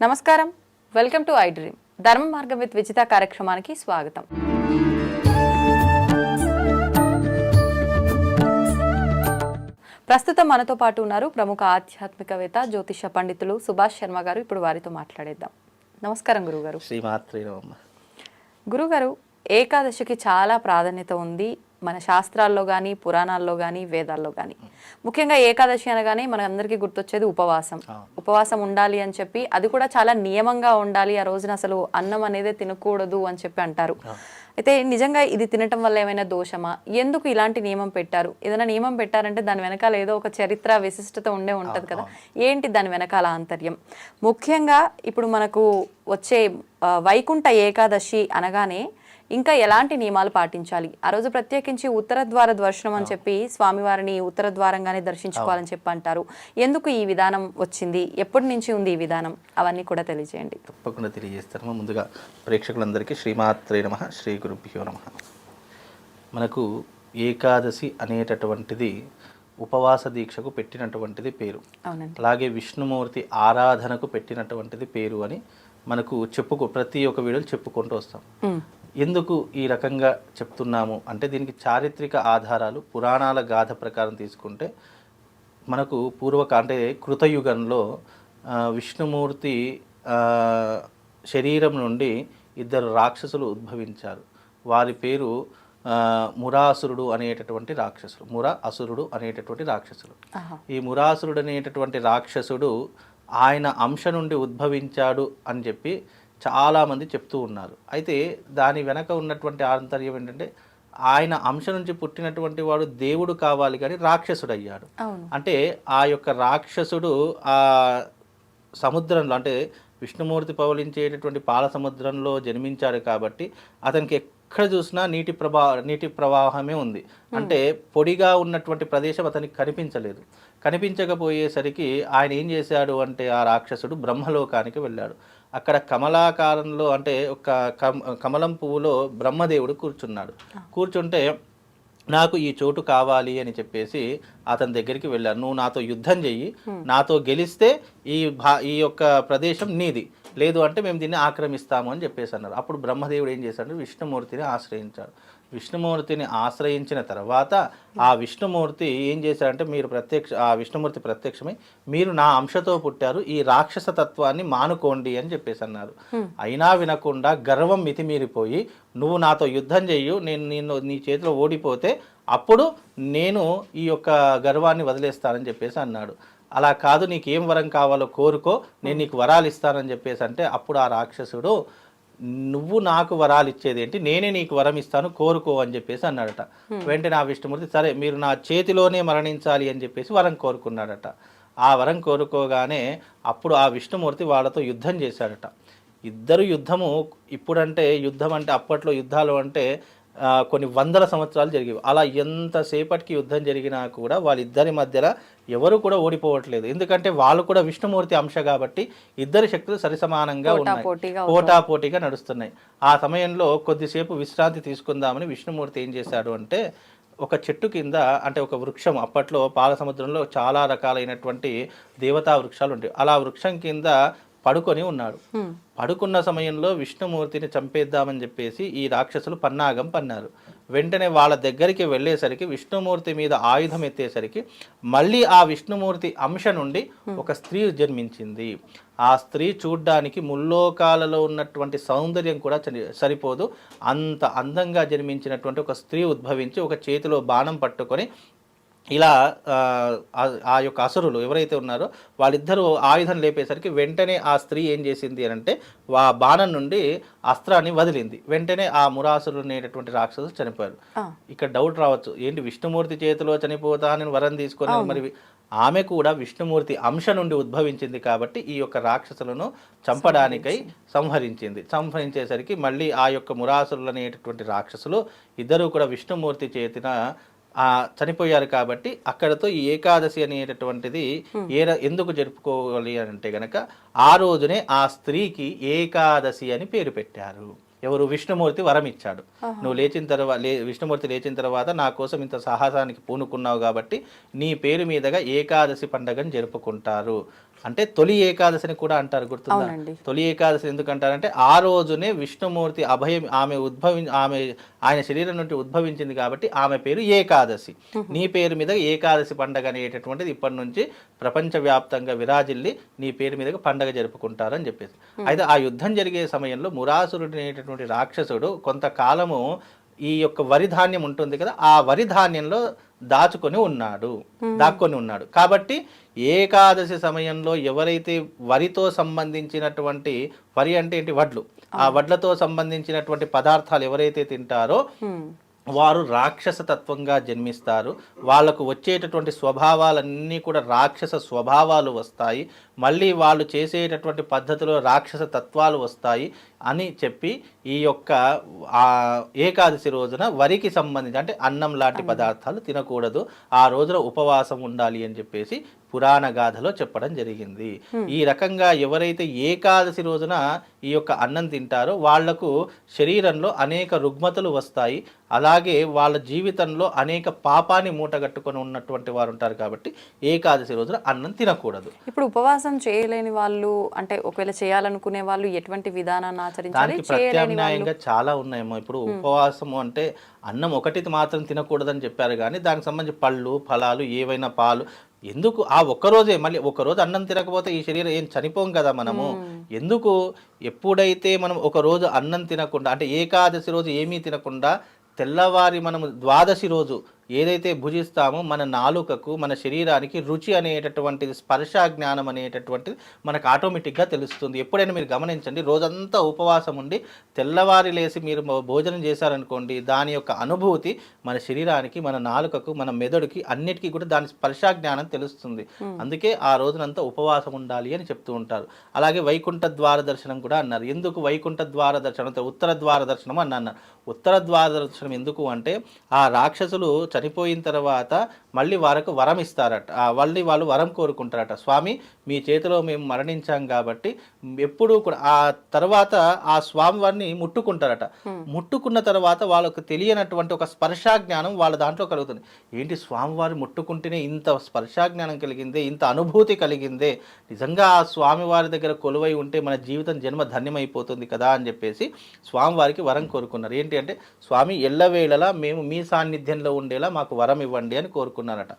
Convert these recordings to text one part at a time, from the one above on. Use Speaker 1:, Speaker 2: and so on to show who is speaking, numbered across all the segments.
Speaker 1: నమస్కారం, welcome to I dream. ధర్మ మార్గం విత్ విజిత కార్యక్రమానికి స్వాగతం. ప్రస్తుతం మనతో పాటు ఉన్నారు ప్రముఖ ఆధ్యాత్మికవేత్త జ్యోతిష పండితులు సుభాష్ శర్మ గారు. ఇప్పుడు వారితో మాట్లాడేద్దాం. నమస్కారం గురుగారు. గురుగారు, ఏకాదశికి చాలా ప్రాధాన్యత ఉంది మన శాస్త్రాల్లో కానీ, పురాణాల్లో కానీ, వేదాల్లో కానీ. ముఖ్యంగా ఏకాదశి అనగానే మన అందరికీ గుర్తొచ్చేది ఉపవాసం. ఉపవాసం ఉండాలి అని చెప్పి, అది కూడా చాలా నియమంగా ఉండాలి. ఆ రోజున అసలు అన్నం అనేది తినకూడదు అని చెప్పి అంటారు. అయితే నిజంగా ఇది తినటం వల్ల ఏమైనా దోషమా? ఎందుకు ఇలాంటి నియమం పెట్టారు? ఏదైనా నియమం పెట్టారంటే దాని వెనకాల ఏదో ఒక చరిత్ర, విశిష్టత ఉంటుంది కదా. ఏంటి దాని వెనకాల ఆంతర్యం? ముఖ్యంగా ఇప్పుడు మనకు వచ్చే వైకుంఠ ఏకాదశి అనగానే ఇంకా ఎలాంటి నియమాలు పాటించాలి? ఆ రోజు ప్రత్యేకించి ఉత్తర ద్వార దర్శనం అని చెప్పి స్వామివారిని ఉత్తర ద్వారంగానే దర్శించుకోవాలని చెప్పి అంటారు. ఎందుకు ఈ విధానం వచ్చింది? ఎప్పటి నుంచి ఉంది ఈ విధానం? అవన్నీ కూడా తెలియజేయండి.
Speaker 2: తప్పకుండా తెలియజేస్తాను. ముందుగా ప్రేక్షకులందరికీ శ్రీమాత్రే నమః, శ్రీ గురుభ్యో నమః. మనకు ఏకాదశి అనేటటువంటిది ఉపవాస దీక్షకు పెట్టినటువంటిది పేరు. అలాగే విష్ణుమూర్తి ఆరాధనకు పెట్టినటువంటిది పేరు అని మనకు ప్రతి ఒక్క వీడియోలు చెప్పుకుంటూ వస్తాం. ఎందుకు ఈ రకంగా చెప్తున్నాము అంటే దీనికి చారిత్రక ఆధారాలు, పురాణాల గాథ ప్రకారం తీసుకుంటే మనకు అంటే కృతయుగంలో విష్ణుమూర్తి శరీరం నుండి ఇద్దరు రాక్షసులు ఉద్భవించారు. వారి పేరు మురాసురుడు అనేటటువంటి రాక్షసుడు, అసురుడు అనేటటువంటి రాక్షసుడు. ఈ మురాసురుడు అనేటటువంటి రాక్షసుడు ఆయన అంశ నుండి ఉద్భవించాడు అని చెప్పి చాలామంది చెప్తూ ఉన్నారు. అయితే దాని వెనక ఉన్నటువంటి ఆంతర్యం ఏంటంటే ఆయన అంశ నుంచి పుట్టినటువంటి వాడు దేవుడు కావాలి కానీ రాక్షసుడు అయ్యాడు. అంటే ఆ యొక్క రాక్షసుడు ఆ సముద్రంలో, అంటే విష్ణుమూర్తి పవలించేటటువంటి పాల సముద్రంలో జన్మించాడు కాబట్టి అతనికి ఎక్కడ చూసినా నీటి ప్రవాహమే ఉంది. అంటే పొడిగా ఉన్నటువంటి ప్రదేశం అతనికి కనిపించలేదు. కనిపించకపోయేసరికి ఆయన ఏం చేశాడు అంటే ఆ రాక్షసుడు బ్రహ్మలోకానికి వెళ్ళాడు. అక్కడ కమలాకారంలో, అంటే ఒక కమలం పువ్వులో బ్రహ్మదేవుడు కూర్చున్నాడు. కూర్చుంటే నాకు ఈ చోటు కావాలి అని చెప్పేసి అతని దగ్గరికి వెళ్ళారు. నువ్వు నాతో యుద్ధం చెయ్యి, నాతో గెలిస్తే ఈ యొక్క ప్రదేశం నీది, లేదు అంటే మేము దీన్ని ఆక్రమిస్తాము అని చెప్పేసి అన్నారు. అప్పుడు బ్రహ్మదేవుడు ఏం చేశాడు? విష్ణుమూర్తిని ఆశ్రయించాడు. విష్ణుమూర్తిని ఆశ్రయించిన తర్వాత ఆ విష్ణుమూర్తి ఏం చేశారంటే ఆ విష్ణుమూర్తి ప్రత్యక్షమై మీరు నా అంశతో పుట్టారు, ఈ రాక్షస తత్వాన్ని మానుకోండి అని చెప్పేసి అన్నారు. అయినా వినకుండా గర్వం మితిమీరిపోయి నువ్వు నాతో యుద్ధం చెయ్యు, నేను నీ చేతిలో ఓడిపోతే అప్పుడు నేను ఈ యొక్క గర్వాన్ని వదిలేస్తానని చెప్పేసి అన్నాడు. అలా కాదు, నీకేం వరం కావాలో కోరుకో, నేను నీకు వరాలు ఇస్తానని చెప్పేసి అంటే అప్పుడు ఆ రాక్షసుడు నువ్వు నాకు వరాలు ఇచ్చేది ఏంటి, నేనే నీకు వరం ఇస్తాను కోరుకో అని చెప్పేసి అన్నాడట. వెంటనే ఆ విష్ణుమూర్తి సరే మీరు నా చేతిలోనే మరణించాలి అని చెప్పేసి వరం కోరుకున్నాడట. ఆ వరం కోరుకోగానే అప్పుడు ఆ విష్ణుమూర్తి వాళ్ళతో యుద్ధం చేశాడట. ఇద్దరు యుద్ధము, ఇప్పుడంటే యుద్ధం అంటే అప్పట్లో యుద్ధాలు అంటే కొన్ని వందల సంవత్సరాలు జరిగేవి. అలా ఎంతసేపటికి యుద్ధం జరిగినా కూడా వాళ్ళిద్దరి మధ్యలో ఎవరు కూడా ఓడిపోవట్లేదు. ఎందుకంటే వాళ్ళు కూడా విష్ణుమూర్తి అంశ కాబట్టి ఇద్దరి శక్తులు సరిసమానంగా ఉన్నాయి, పోటాపోటీగా నడుస్తున్నాయి. ఆ సమయంలో కొద్దిసేపు విశ్రాంతి తీసుకుందామని విష్ణుమూర్తి ఏం చేశాడు అంటే ఒక చెట్టు కింద, అంటే ఒక వృక్షం, అప్పట్లో పాల సముద్రంలో చాలా రకాలైనటువంటి దేవతా వృక్షాలు ఉంటాయి, అలా వృక్షం కింద పడుకొని ఉన్నాడు. పడుకున్న సమయంలో విష్ణుమూర్తిని చంపేద్దామని చెప్పేసి ఈ రాక్షసులు పన్నాగం పన్నారు. వెంటనే వాళ్ళ దగ్గరికి వెళ్ళేసరికి విష్ణుమూర్తి మీద ఆయుధం ఎత్తేసరికి మళ్ళీ ఆ విష్ణుమూర్తి అంశ నుండి ఒక స్త్రీ జన్మించింది. ఆ స్త్రీ చూడ్డానికి ముల్లోకాలలో ఉన్నటువంటి సౌందర్యం కూడా సరిపోదు, అంత అందంగా జన్మించినటువంటి ఒక స్త్రీ ఉద్భవించి ఒక చేతిలో బాణం పట్టుకొని ఇలా ఆ యొక్క అసురులు ఎవరైతే ఉన్నారో వాళ్ళిద్దరూ ఆయుధం లేపేసరికి వెంటనే ఆ స్త్రీ ఏం చేసింది అని అంటే ఆ బాణం నుండి అస్త్రాన్ని వదిలింది. వెంటనే ఆ మురాసురులు అనేటటువంటి రాక్షసులు చనిపోయారు. ఇక్కడ డౌట్ రావచ్చు, ఏంటి విష్ణుమూర్తి చేతిలో చనిపోతా అని వరం తీసుకొని, మరి ఆమె కూడా విష్ణుమూర్తి అంశ నుండి ఉద్భవించింది కాబట్టి ఈ యొక్క రాక్షసులను చంపడానికై సంహరించేసరికి మళ్ళీ ఆ యొక్క మురాసురులు అనేటటువంటి రాక్షసులు ఇద్దరు కూడా విష్ణుమూర్తి చేతిన చనిపోయారు. కాబట్టి అక్కడతో ఈ ఏకాదశి అనేటటువంటిది ఎందుకు జరుపుకోవాలి అంటే గనక ఆ రోజునే ఆ స్త్రీకి ఏకాదశి అని పేరు పెట్టారు. ఎవరు విష్ణుమూర్తి వరం ఇచ్చాడు. నువ్వు లేచిన తర్వాత విష్ణుమూర్తి లేచిన తర్వాత నా కోసం ఇంత సాహసానికి పూనుకున్నావు కాబట్టి నీ పేరు మీదుగా ఏకాదశి పండుగను జరుపుకుంటారు. అంటే తొలి ఏకాదశిని కూడా అంటారు, గుర్తుందా? తొలి ఏకాదశి ఎందుకంటారంటే ఆ రోజునే విష్ణుమూర్తి అభయం ఆయన శరీరం నుండి ఉద్భవించింది కాబట్టి ఆమె పేరు ఏకాదశి. నీ పేరు మీద ఏకాదశి పండగ అనేటటువంటిది ఇప్పటి నుంచి ప్రపంచవ్యాప్తంగా విరాజిల్లి నీ పేరు మీదగా పండగ జరుపుకుంటారు అని చెప్పేసి. అయితే ఆ యుద్ధం జరిగే సమయంలో మురాసురుడు అనేటటువంటి రాక్షసుడు కొంతకాలము ఈ యొక్క వరి ధాన్యం ఉంటుంది కదా, ఆ వరి ధాన్యంలో దాక్కొని ఉన్నాడు. కాబట్టి ఏకాదశి సమయంలో ఎవరైతే వరితో సంబంధించినటువంటి, వరి అంటే ఏంటి, వడ్లు, ఆ వడ్లతో సంబంధించినటువంటి పదార్థాలు ఎవరైతే తింటారో వారు రాక్షస తత్వంగా జన్మిస్తారు. వాళ్ళకు వచ్చేటటువంటి స్వభావాలన్నీ కూడా రాక్షస స్వభావాలు వస్తాయి. మళ్ళీ వాళ్ళు చేసేటటువంటి పద్ధతిలో రాక్షస తత్వాలు వస్తాయి అని చెప్పి ఈ యొక్క ఏకాదశి రోజున వరికి సంబంధించి అంటే అన్నం లాంటి పదార్థాలు తినకూడదు, ఆ రోజున ఉపవాసం ఉండాలి అని చెప్పేసి పురాణ గాథలో చెప్పడం జరిగింది. ఈ రకంగా ఎవరైతే ఏకాదశి రోజున ఈ యొక్క అన్నం తింటారో వాళ్లకు శరీరంలో అనేక రుగ్మతలు వస్తాయి. అలాగే వాళ్ళ జీవితంలో అనేక పాపాన్ని మూటగట్టుకొని ఉన్నటువంటి వారు ఉంటారు. కాబట్టి ఏకాదశి రోజున అన్నం తినకూడదు.
Speaker 1: ఇప్పుడు ఉపవాసం చేయలేని వాళ్ళు, అంటే ఒకవేళ చేయాలనుకునే వాళ్ళు ఎటువంటి విధానాన్ని ఆచరించాలి?
Speaker 2: ప్రత్యామ్నాయంగా చాలా ఉన్నాయేమో. ఇప్పుడు ఉపవాసము అంటే అన్నం ఒకటి మాత్రం తినకూడదని చెప్పారు, కానీ దానికి సంబంధించి పళ్ళు, ఫలాలు, ఏవైనా పాలు, ఎందుకు ఆ ఒక్కరోజే, మళ్ళీ ఒకరోజు అన్నం తినకపోతే ఈ శరీరం ఏం చనిపోం కదా మనము. ఎందుకు ఎప్పుడైతే మనం ఒకరోజు అన్నం తినకుండా, అంటే ఏకాదశి రోజు ఏమీ తినకుండా తెల్లవారి మనము ద్వాదశి రోజు ఏదైతే భుజిస్తామో మన నాలుకకు, మన శరీరానికి రుచి అనేటటువంటిది, స్పర్శ జ్ఞానం అనేటటువంటిది మనకు ఆటోమేటిక్గా తెలుస్తుంది. ఎప్పుడైనా మీరు గమనించండి, రోజంతా ఉపవాసం ఉండి తెల్లవారి లేసి మీరు భోజనం చేశారనుకోండి, దాని యొక్క అనుభూతి మన శరీరానికి, మన నాలుకకు, మన మెదడుకి అన్నిటికీ కూడా దాని స్పర్శ జ్ఞానం తెలుస్తుంది. అందుకే ఆ రోజునంతా ఉపవాసం ఉండాలి అని చెప్తూ ఉంటారు. అలాగే వైకుంఠ ద్వార దర్శనం కూడా అన్నారు. ఎందుకు వైకుంఠ ద్వార దర్శనం, ఉత్తర ద్వార దర్శనం అని అన్నారు. ఉత్తర ద్వార దర్శనం ఎందుకు అంటే ఆ రాక్షసులు చనిపోయిన తర్వాత మళ్ళీ వారికి వరం ఇస్తారట. మళ్ళీ వాళ్ళు వరం కోరుకుంటారట, స్వామి మీ చేతిలో మేము మరణించాం కాబట్టి ఎప్పుడూ కూడా ఆ తర్వాత ఆ స్వామి వారిని ముట్టుకుంటారట. ముట్టుకున్న తర్వాత వాళ్ళకు తెలియనటువంటి ఒక స్పర్శా జ్ఞానం వాళ్ళ దాంట్లో కలుగుతుంది. ఏంటి, స్వామివారి ముట్టుకుంటేనే ఇంత స్పర్శా జ్ఞానం కలిగిందే, ఇంత అనుభూతి కలిగిందే, నిజంగా ఆ స్వామివారి దగ్గర కొలువై ఉంటే మన జీవితం జన్మ ధన్యమైపోతుంది కదా అని చెప్పేసి స్వామివారికి వరం కోరుకున్నారు. ఏంటి అంటే, స్వామి ఎల్లవేళలా మేము మీ సాన్నిధ్యంలో ఉండేలా మాకు వరం ఇవ్వండి అని కోరుకున్నారట.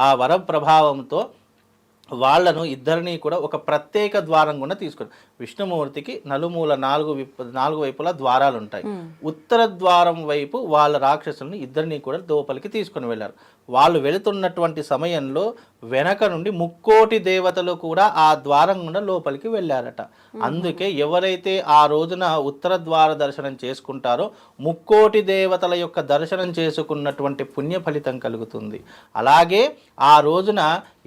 Speaker 2: ఆ వరం ప్రభావంతో వాళ్ళను ఇద్దరిని కూడా ఒక ప్రత్యేక ద్వారం గుండా తీసుకుని, విష్ణుమూర్తికి నలుమూల నాలుగు వైపులా ద్వారాలు ఉంటాయి. ఉత్తర ద్వారం వైపు వాళ్ళ రాక్షసులను ఇద్దరిని కూడా లోపలికి తీసుకుని వెళ్ళారు. వాళ్ళు వెళుతున్నటువంటి సమయంలో వెనక నుండి 3,000,000 దేవతలు కూడా ఆ ద్వారం గుండా లోపలికి వెళ్ళారట. అందుకే ఎవరైతే ఆ రోజున ఉత్తర ద్వార దర్శనం చేసుకుంటారో 3,000,000 దేవతల యొక్క దర్శనం చేసుకున్నటువంటి పుణ్య ఫలితం కలుగుతుంది. అలాగే ఆ రోజున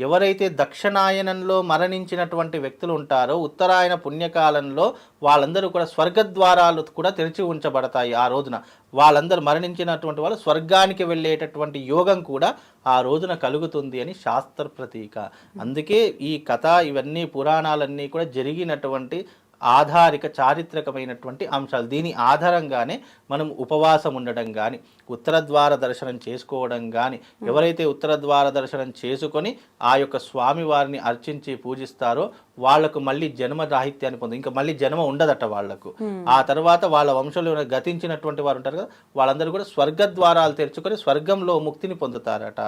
Speaker 2: ఎవరైతే దక్షిణాయనంలో మరణించినటువంటి వ్యక్తులు ఉంటారో ఉత్తరాయణ పుణ్యకాలంలో వాళ్ళందరూ కూడా స్వర్గద్వారాలు కూడా తెరిచి ఉంచబడతాయి. ఆ రోజున వాళ్ళందరూ మరణించినటువంటి వాళ్ళు స్వర్గానికి వెళ్ళేటటువంటి యోగం కూడా ఆ రోజున కలుగుతుంది అని శాస్త్ర ప్రతీక. అందుకే ఈ కథ, ఇవన్నీ పురాణాలన్నీ కూడా జరిగినటువంటి ఆధారిక చారిత్రకమైనటువంటి అంశాలు. దీని ఆధారంగానే మనం ఉపవాసం ఉండడం కానీ, ఉత్తర ద్వార దర్శనం చేసుకోవడం కానీ, ఎవరైతే ఉత్తర ద్వార దర్శనం చేసుకొని ఆ యొక్క స్వామి వారిని అర్చించి పూజిస్తారో వాళ్లకు మళ్ళీ జన్మ రాహిత్యాన్ని పొందు, ఇంకా మళ్ళీ జన్మ ఉండదట వాళ్లకు. ఆ తర్వాత వాళ్ళ వంశంలో గతించినటువంటి వారు ఉంటారు కదా, వాళ్ళందరూ కూడా స్వర్గద్వారాలు తెరుచుకొని స్వర్గంలో ముక్తిని పొందుతారట.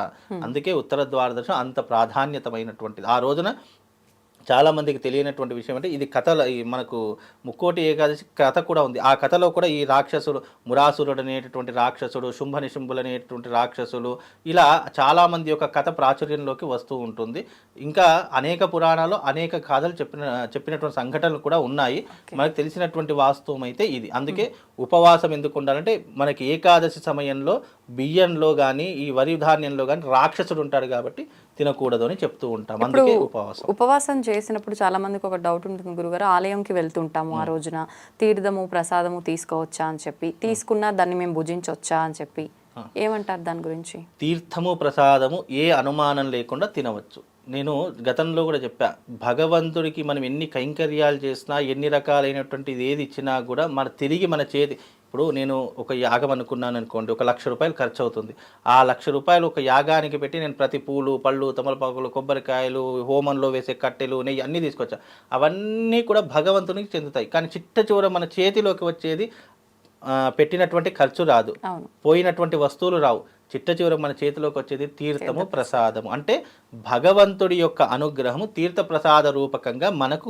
Speaker 2: అందుకే ఉత్తర ద్వార దర్శనం అంత ప్రాధాన్యతమైనటువంటిది. ఆ రోజున చాలా మందికి తెలియనటువంటి విషయం అంటే, ఇది కథలో మనకు 3,000,000 ఏకాదశి కథ కూడా ఉంది. ఆ కథలో కూడా ఈ రాక్షసుడు, మురాసురుడు అనేటటువంటి రాక్షసుడు, శుంభ నిశుంభులు అనేటువంటి రాక్షసులు, ఇలా చాలామంది యొక్క కథ ప్రాచుర్యంలోకి వస్తూ ఉంటుంది. ఇంకా అనేక పురాణాలు అనేక కథలు చెప్పినటువంటి సంఘటనలు కూడా ఉన్నాయి. మనకు తెలిసినటువంటి వాస్తవం అయితే ఇది. అందుకే ఉపవాసం ఎందుకు ఉండాలంటే, మనకి ఏకాదశి సమయంలో బియ్యంలో కానీ ఈ వరి ధాన్యంలో కానీ రాక్షసుడు ఉంటాడు కాబట్టి తినకూడదు అని చెప్తూ ఉంటాం. అందుకే
Speaker 1: ఉపవాసం చేసినప్పుడు చాలా మందికి ఒక డౌట్ ఉంటుంది గురుగారు, ఆలయంకి వెళ్తుంటాము, ఆ రోజున తీర్థము ప్రసాదము తీసుకోవచ్చా అని చెప్పి, తీసుకున్నా దాన్ని మేము భుజించవచ్చా అని చెప్పి, ఏమంటారు దాని గురించి?
Speaker 2: తీర్థము ప్రసాదము ఏ అనుమానం లేకుండా తినవచ్చు. నేను గతంలో కూడా చెప్పా, భగవంతుడికి మనం ఎన్ని కైంకర్యాలు చేసినా, ఎన్ని రకాలైనటువంటిది ఏది ఇచ్చినా కూడా తిరిగి మన చేతి, ఇప్పుడు నేను ఒక యాగం అనుకున్నాను అనుకోండి, ఒక 1,00,000 రూపాయలు ఖర్చు అవుతుంది. ఆ 1,00,000 రూపాయలు ఒక యాగానికి పెట్టి నేను ప్రతి పూలు, పళ్ళు, తమలపాకులు, కొబ్బరికాయలు, హోమంలో వేసే కట్టెలు, నెయ్యి అన్నీ తీసుకొచ్చా. అవన్నీ కూడా భగవంతునికి చెందుతాయి. కానీ చిట్ట చివర మన చేతిలోకి వచ్చేది పెట్టినటువంటి ఖర్చు రాదు, పోయినటువంటి వస్తువులు రావు. చిట్ట చివర మన చేతిలోకి వచ్చేది తీర్థము, ప్రసాదము. అంటే భగవంతుడి యొక్క అనుగ్రహము తీర్థ ప్రసాద రూపకంగా మనకు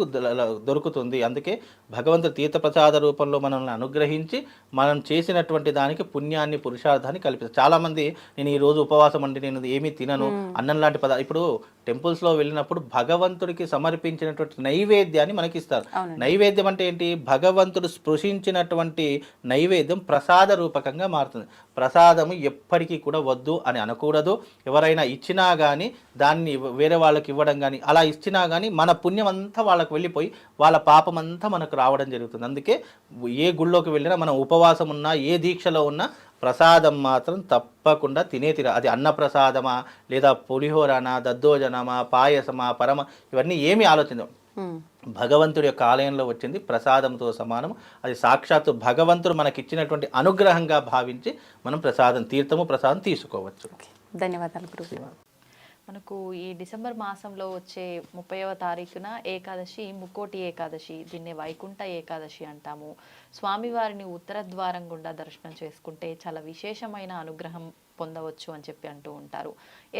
Speaker 2: దొరుకుతుంది. అందుకే భగవంతుడు తీర్థ ప్రసాద రూపంలో మనల్ని అనుగ్రహించి మనం చేసినటువంటి దానికి పుణ్యాన్ని, పురుషార్థాన్ని కల్పిస్తారు. చాలామంది నేను ఈరోజు ఉపవాసం అండి, నేను ఏమీ తినను, అన్నం లాంటి ఇప్పుడు టెంపుల్స్లో వెళ్ళినప్పుడు భగవంతుడికి సమర్పించినటువంటి నైవేద్యాన్ని మనకి ఇస్తారు. నైవేద్యం అంటే ఏంటి? భగవంతుడు స్పృశించినటువంటి నైవేద్యం ప్రసాద రూపకంగా మారుతుంది. ప్రసాదము ఎప్పటికీ కూడా వద్దు అని అనకూడదు. ఎవరైనా ఇచ్చినా కానీ దాన్ని వేరే వాళ్ళకి ఇవ్వడం కానీ, అలా ఇచ్చినా కానీ మన పుణ్యం అంతా వాళ్ళకి వెళ్ళిపోయి వాళ్ళ పాపం అంతా మనకు రావడం జరుగుతుంది. అందుకే ఏ గుళ్ళోకి వెళ్ళినా మనం ఉపవాసం ఉన్నా, ఏ దీక్షలో ఉన్నా ప్రసాదం మాత్రం తప్పకుండా తినేతిరా. అది అన్న ప్రసాదమా, లేదా పులిహోరనా, దద్దోజనమా, పాయసమా, పరమ, ఇవన్నీ ఏమీ ఆలోచించం. భగవంతుడి యొక్క ఆలయంలో వచ్చింది ప్రసాదంతో సమానం. అది సాక్షాత్తు భగవంతుడు మనకిచ్చినటువంటి అనుగ్రహంగా భావించి మనం తీర్థము ప్రసాదం తీసుకోవచ్చు.
Speaker 1: ధన్యవాదాలు గురువు. మనకు ఈ డిసెంబర్ మాసంలో వచ్చే 30వ తారీఖున ఏకాదశి, ముక్కోటి ఏకాదశి, దీన్ని వైకుంఠ ఏకాదశి అంటాము. స్వామివారిని ఉత్తర ద్వారం గుండా దర్శనం చేసుకుంటే చాలా విశేషమైన అనుగ్రహం పొందవచ్చు అని చెప్పి అంటూ ఉంటారు.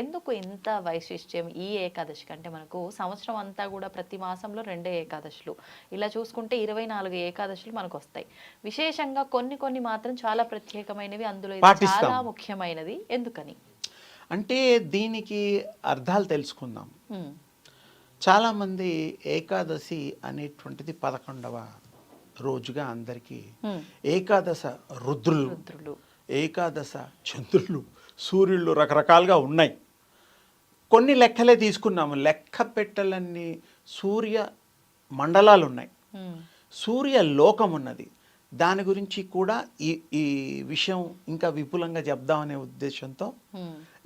Speaker 1: ఎందుకు ఇంత వైశిష్ట్యం ఈ ఏకాదశికి? అంటే మనకు సంవత్సరం అంతా కూడా ప్రతి మాసంలో 2 ఏకాదశులు, ఇలా చూసుకుంటే 24 ఏకాదశులు మనకు వస్తాయి. విశేషంగా కొన్ని మాత్రం చాలా ప్రత్యేకమైనవి, అందులో చాలా ముఖ్యమైనది. ఎందుకని
Speaker 3: అంటే దీనికి అర్థాలు తెలుసుకుందాం. చాలామంది ఏకాదశి అనేటువంటిది 11వ రోజుగా అందరికీ, ఏకాదశ రుద్రులు, ఏకాదశ చంద్రులు, సూర్యుళ్ళు రకరకాలుగా ఉన్నాయి. కొన్ని లెక్కలే తీసుకున్నాము. లెక్క పెట్టలన్నీ సూర్య మండలాలు ఉన్నాయి, సూర్య లోకం ఉన్నది. దాని గురించి కూడా ఈ విషయం ఇంకా విపులంగా చెప్దామనే ఉద్దేశంతో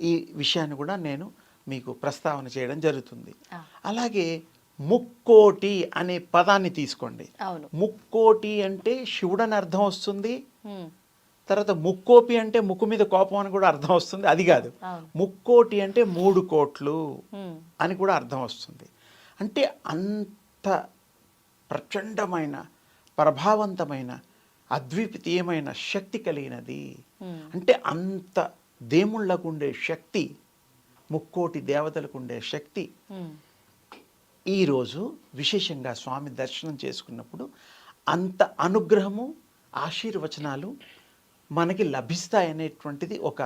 Speaker 3: ఈ విషయాన్ని కూడా నేను మీకు ప్రస్తావన చేయడం జరుగుతుంది. అలాగే ముక్కోటి అనే పదాన్ని తీసుకోండి. ముక్కోటి అంటే శివుడని అర్థం వస్తుంది. తర్వాత ముక్కోపి అంటే ముక్కు మీద కోపం అని కూడా అర్థం వస్తుంది. అది కాదు, ముక్కోటి అంటే 3 కోట్లు అని కూడా అర్థం వస్తుంది. అంటే అంత ప్రచండమైన, ప్రభావవంతమైన, అద్వితీయమైన శక్తి కలిగినది. అంటే అంత దేవుళ్ళకు ఉండే శక్తి, ముక్కోటి దేవతలకు ఉండే శక్తి ఈరోజు విశేషంగా స్వామి దర్శనం చేసుకున్నప్పుడు అంత అనుగ్రహము, ఆశీర్వచనాలు మనకి లభిస్తాయనేటువంటిది ఒక